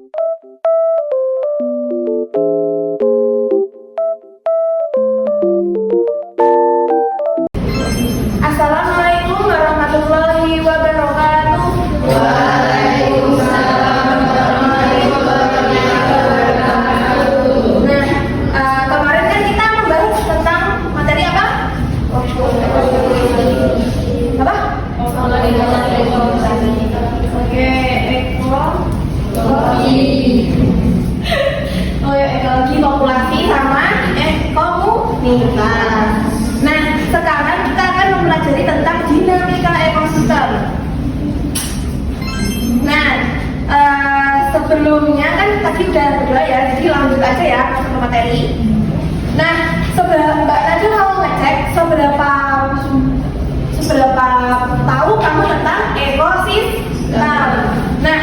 Assalamualaikum warahmatullahi wabarakatuh. Waalaikumsalam warahmatullahi wabarakatuh. Nah, kemarin kan kita membahas tentang materi apa? Apa? Oke, ekologi populasi sama komunitas. Nah, sekarang kita akan mempelajari tentang dinamika ekosistem. Nah, sebelumnya kan tadi udah berdua ya, jadi lanjut aja ya masuk ke materi. Nah, Mbak Najwa mau ngecek seberapa tahu kamu tentang ekosistem. Nah,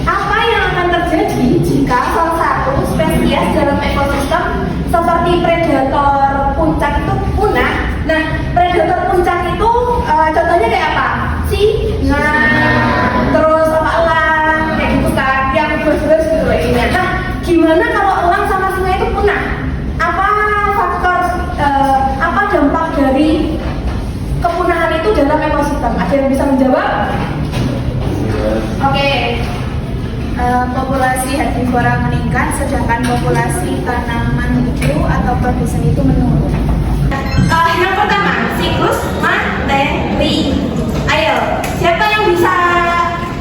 apa yang akan terjadi jika salah satu spesies dalam ekosistem seperti predator puncak itu punah? Nah, predator puncak itu contohnya kayak apa? Singa, terus apa elang, kayak gitu kan, yang bos-bos gitu kayaknya. Nah, gimana kalau elang sama singa itu punah? Apa faktor, apa dampak dari kepunahan itu dalam ekosistem? Ada yang bisa menjawab? Oke. Populasi herbivora meningkat, sedangkan populasi tanaman hidup atau produsen itu menurun. Yang pertama, siklus materi. Ayo, siapa yang bisa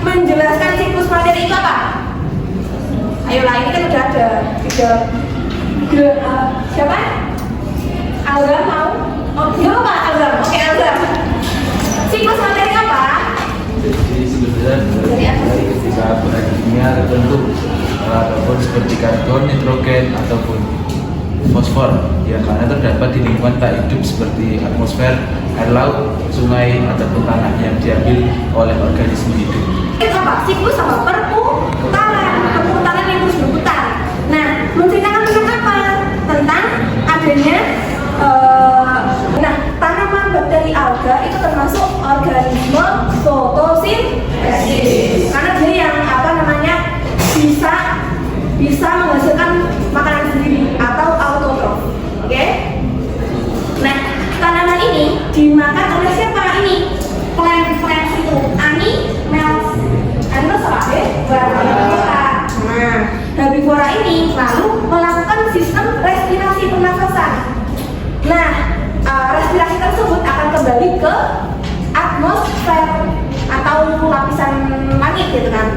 menjelaskan siklus materi itu apa? Ayolah, ini kan udah ada. Siapa? Alga mau? Oh, siapa Pak Alga? Oke, Alga. Siklus materi apa? Jadi sebenarnya dari ketika beraktifnya tertentu ataupun seperti karbon, nitrogen ataupun fosfor yang mana terdapat di lingkungan tak hidup seperti atmosfer, air laut, sungai ataupun tanah yang diambil oleh organisme hidup. Itu apa? Siklus apa? Perputaran yang terus berputar. Nah, menceritakan tentang apa? Tentang adanya tanaman bakteri alga itu termasuk organisme fotosintesis karena dia yang bisa menghasilkan makanan sendiri atau autotrof. Oke? Nah, tanaman ini dimakan oleh siapa ini? Plants itu animals apa? Herbivora. Nah, herbivora ini lalu melakukan sistem respirasi pernafasan. Nah, respirasi tersebut akan kembali ke atmosfer atau lapisan langit gitu kan.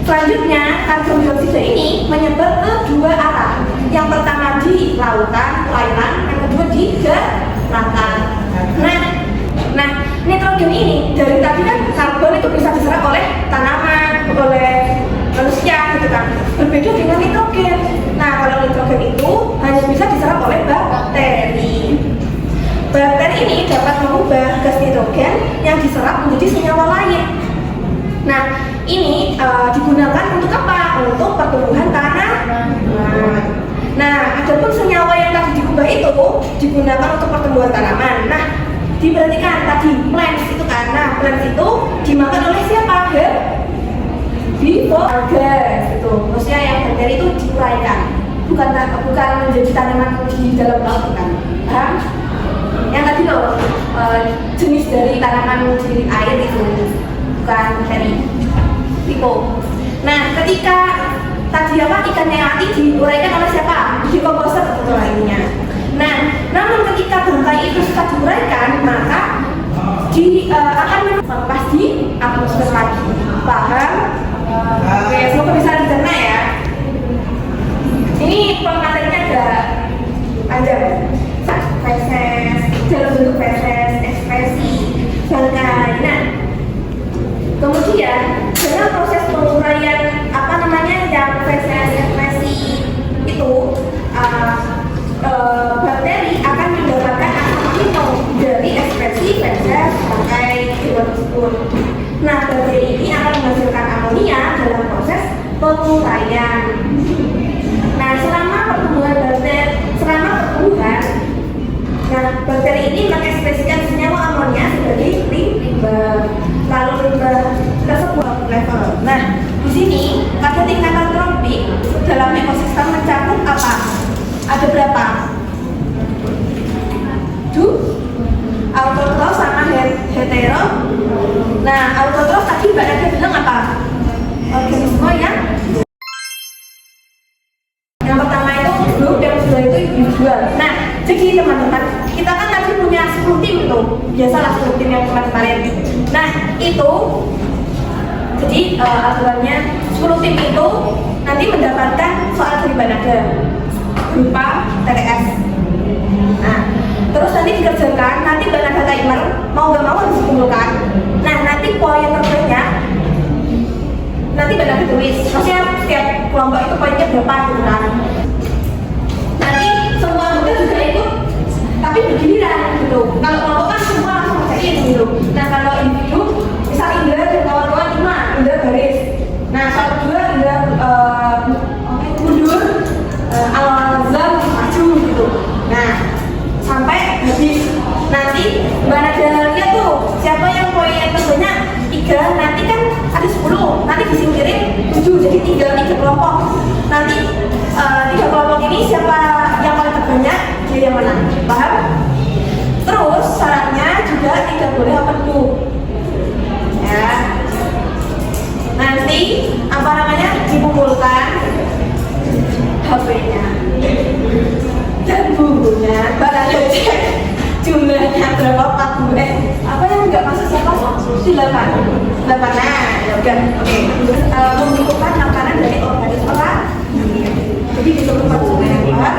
Selanjutnya karbon dioksida ini menyebar ke dua arah. Yang pertama di lautan, yang kedua di daratan. Nah, nitrogen ini dari tadi kan karbon itu bisa diserap oleh tanaman, oleh manusia gitu kan. Berbeda dengan nitrogen. Nah, kalau nitrogen itu hanya bisa diserap oleh bakteri. Bakteri ini dapat mengubah gas nitrogen yang diserap menjadi senyawa lain. Nah, ini digunakan untuk apa? Untuk pertumbuhan tanaman. Nah, adapun senyawa yang tadi diubah itu digunakan untuk pertumbuhan tanaman. Nah, diperhatikan tadi plants itu kan. Nah, plants itu dimakan oleh siapa? Herbivora itu. Maksudnya yang bakteri itu diuraikan. Bukan menjadi tanaman di dalam laut kan. Paham? Yang tadi loh, jenis dari tanaman di air itu bukan bakteri. Tipo. Nah, ketika tadi ikan yang mati diuraikan oleh siapa? Decomposer atau lainnya. Nah, namun ketika bangkai itu susah diuraikan, maka akan melepas di atmosfer lagi. Paham? Oke, semoga bisa dicerna ya. Ini materinya ada panjang. Feses, dalam bentuk feses, ekspresi, bangkai. Nah, kemudian dalam proses penguraian yang feses, ekspresi itu bakteri akan mendapatkan amino dari ekspresi feses bangkai hewan tersebut. Nah, bakteri ini akan menghasilkan amonia dalam proses penguraian. Nah, selama pertumbuhan, bakteri ini mengekspresikan senyawa amonia sebagai limbah. Lalu limbah tersebut level. Nah, di sini pada tingkatan tropik dalam ekosistem mencakup apa? Ada berapa? Autotrof sama hetero. Nah, autotrof tadi Mbak Nadia bilang apa? Organisme yang pertama itu grup, yang kedua itu individual. Nah, jadi teman-teman, kita kan tadi punya 10 tim itu, biasalah 10 tim yang kemarin. Nah, itu jadi aturannya 10 tim itu nanti mendapatkan soal dari Mbak Nadia berupa TTS. Nah, terus nanti dikerjakan, nanti Mbak Nadia timer, mau gak mau harus dikumpulkan. Nah, nanti poin terbanyak nanti Mbak Nadia tulis, maksudnya setiap kelompok itu poinnya berapa gitu kan. Nanti semua anggota juga ikut, tapi bergiliran gitu. Kalau kelompok kan semua langsung ngerjain gitu. Nah, kalau individu, misal Indra dan kawan-kawan cuma Indra garis. Nah, soal kedua Indra mundur, Al-Azam maju gitu. Nah, sampai habis. Nanti Mbak Nadia lihat tuh siapa yang poin yang terbanyak 3, nanti kan ada 10, nanti disingkirin 7, jadi tinggal 3 kelompok. Nanti 3 kelompok ini siapa yang paling terbanyak dia yang menang, paham? Terus syaratnya juga tidak boleh open book ya. Nanti apa namanya dikumpulkan HP-nya dan bukunya, barangnya cek jumlahnya berapa, 4 apa yang nggak masuk siapa? Silakan. Nah, ya udah, oke. Membutuhkan makanan dari organisme orang. Jadi ditentukan sudah apa?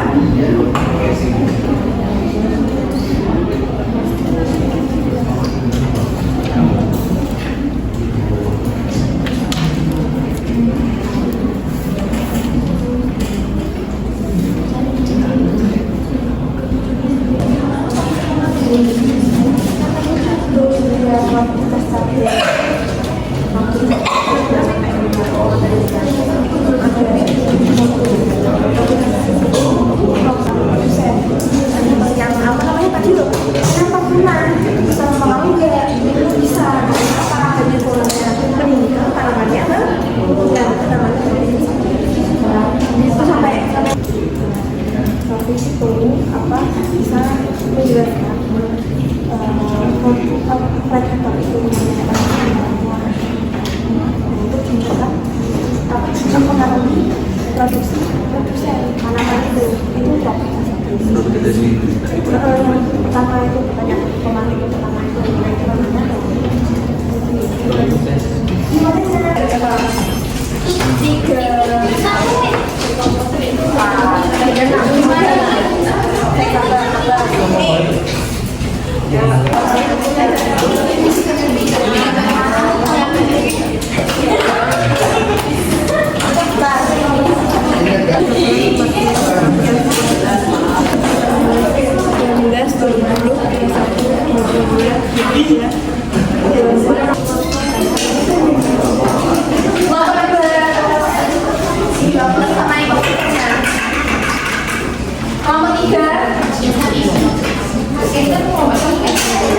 Kelompok 3 itu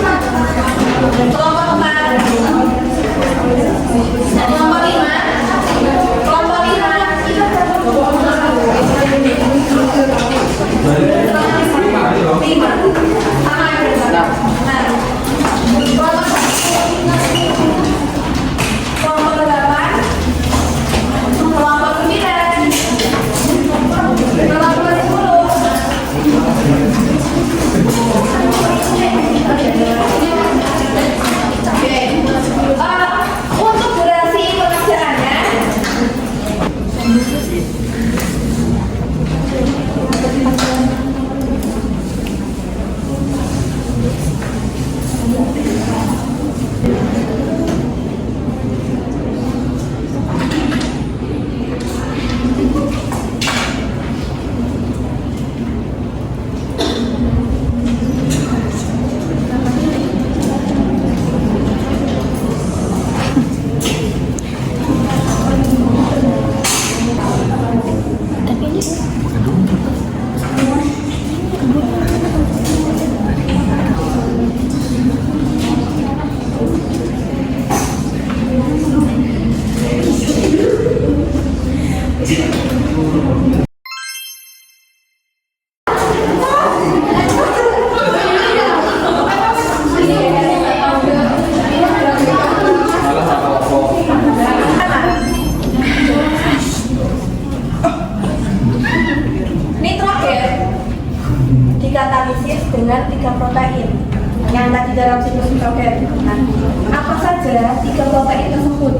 tiga kelompok itu tersebut.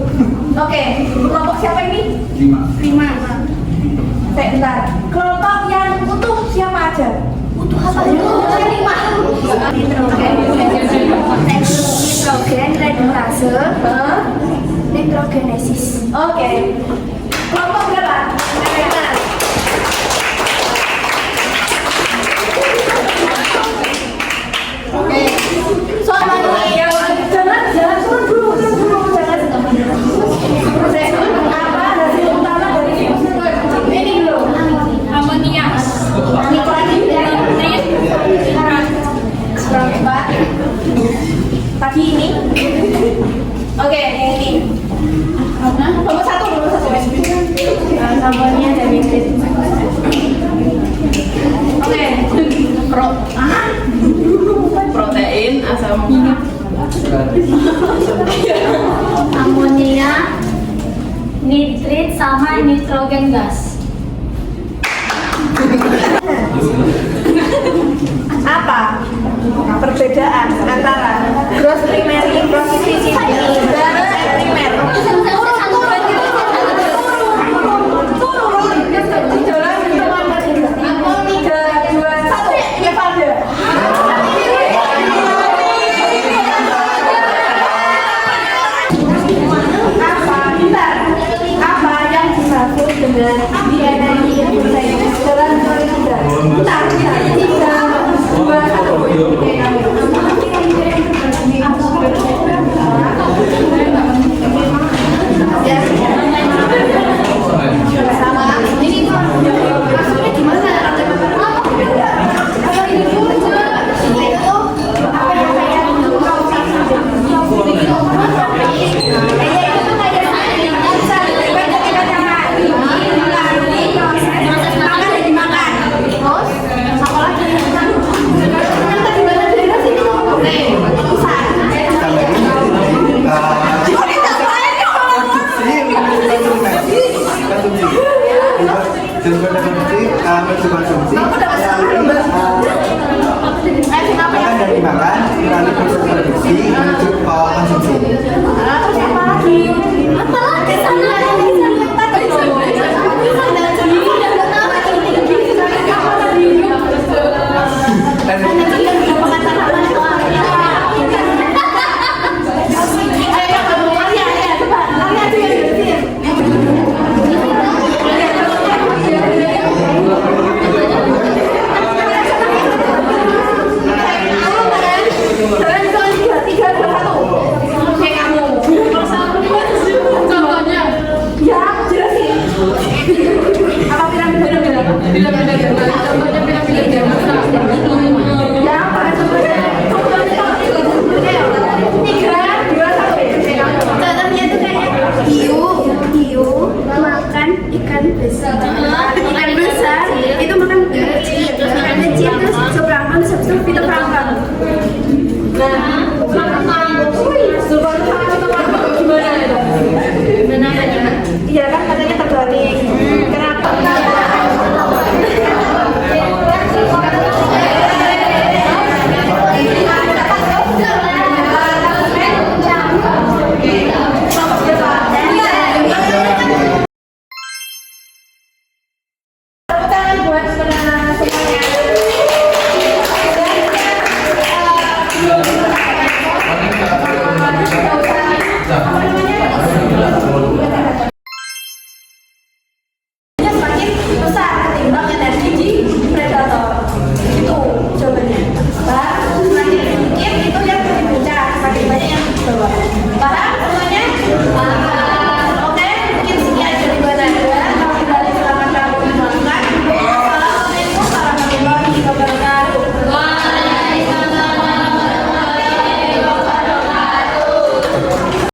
Oke, kelompok siapa ini? 5. Bentar. Kelompok yang utuh siapa aja? Utuh apa itu? 5. Nitrogen, reduktase, nitrogenesis. Oke. Kelompok berapa? Benar. Oke. Soal jangan turun dulu, jangan. Apa hasil utama dari ini dulu? Amonia. Berapa? Tadi ini. Oke, yang ini. Nomor satu. Amonia dan nitrit. Oke. Protein asam Amonia, nitrit sama nitrogen gas. Apa perbedaan antara gross primary, gross secondary, dan primer? Apa yang dimaksud dengan binary dalam teori tiga? Bentar, 3, konsumsi makan dan dimakan melalui proses produksi menuju konsumsi. Ikan besar itu makan kecil, terus seberang habis itu fitoplankton. Iya kan katanya terbalik. Kenapa? Nah,